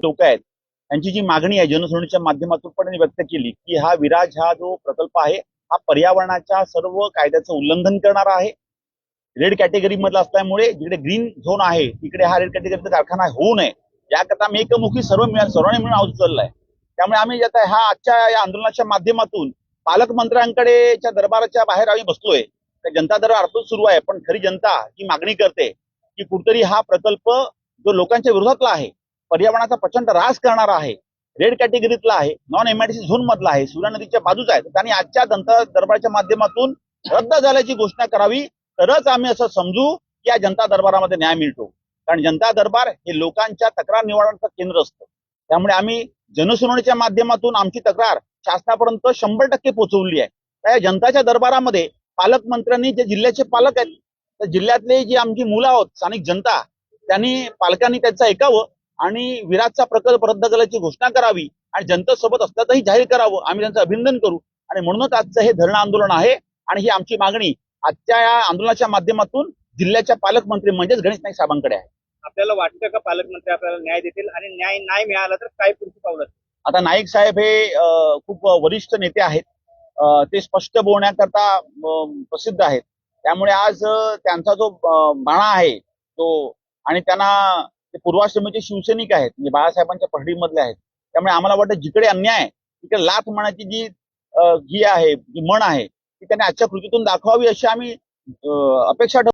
लोक आहेत त्यांची जी मागणी आहे जनसुनावणीच्या माध्यमातून पण त्यांनी व्यक्त केली की हा विराज हा जो प्रकल्प आहे हा पर्यावरणाच्या सर्व कायद्याचं उल्लंघन करणारा आहे। रेड कॅटेगरी मधला असल्यामुळे जिकडे ग्रीन झोन आहे तिकडे हा रेड कॅटेगरीचा कारखाना होऊ नये याकरता आम्ही एकमुखी सर्वांनी मिळून आवाज उचललाय। त्यामुळे आम्ही आता हा आजच्या या आंदोलनाच्या माध्यमातून पालकमंत्र्यांकडेच्या दरबाराच्या बाहेर आम्ही बसलोय। जनता दरबार अर्थच सुरू आहे पण खरी जनता ही मागणी करते की कुठतरी हा प्रकल्प जो लोकांच्या विरोधातला आहे, पर्यावरणाचा प्रचंड ऱ्हास करणारा आहे, रेड कॅटेगरीतला आहे, नॉन एमआयडीसी झोन मधला आहे, सूर्या नदीच्या बाजूचा आहे, त्यांनी आजच्या जनता दरबाराच्या माध्यमातून रद्द झाल्याची घोषणा करावी तरच आम्ही असं समजू की या जनता दरबारामध्ये न्याय मिळतो। कारण जनता दरबार हे लोकांच्या तक्रार निवारणाचं केंद्र असतं। त्यामुळे आम्ही जनसुनावणीच्या माध्यमातून आमची तक्रार शासनापर्यंत 100% पोहोचवली आहे। त्या जनताच्या दरबारामध्ये पालकमंत्र्यांनी जे जिल्ह्याचे पालक आहेत त्या जिल्ह्यातले जी आमची मुलं आहोत स्थानिक जनता त्यांनी पालकांनी त्यांचं ऐकावं आणि विराजचा प्रकल्प रद्द करण्याची घोषणा करावी आणि जनतेसोबत असल्याचंही जाहीर करावं। आम्ही त्यांचं अभिनंदन करू आणि म्हणूनच आजचं हे धरणं आंदोलन आहे आणि ही आमची मागणी आजच्या या आंदोलनाच्या माध्यमातून जिल्ह्याच्या पालकमंत्री म्हणजेच गणेश नाईक साहेबांकडे आहे। आपल्याला वाटतं का पालकमंत्री आपल्याला न्याय देतील आणि न्याय नाही मिळाला तर काय पुढची पावलं? आता नाईक साहेब हे खूप वरिष्ठ नेते आहेत, ते स्पष्ट बोलण्याकरता प्रसिद्ध आहेत। त्यामुळे आज त्यांचा जो बाणा आहे तो आणि त्यांना ते पूर्वाश्रमीचे शिवसैनिक आहेत म्हणजे बाळासाहेबांच्या पढडीमधले आहेत। त्यामुळे आम्हाला वाटतं जिकडे अन्याय तिकडे लाथ म्हणायची जी आहे जी म्हण आहे ती त्यांनी आजच्या कृतीतून दाखवावी अशी आम्ही अपेक्षा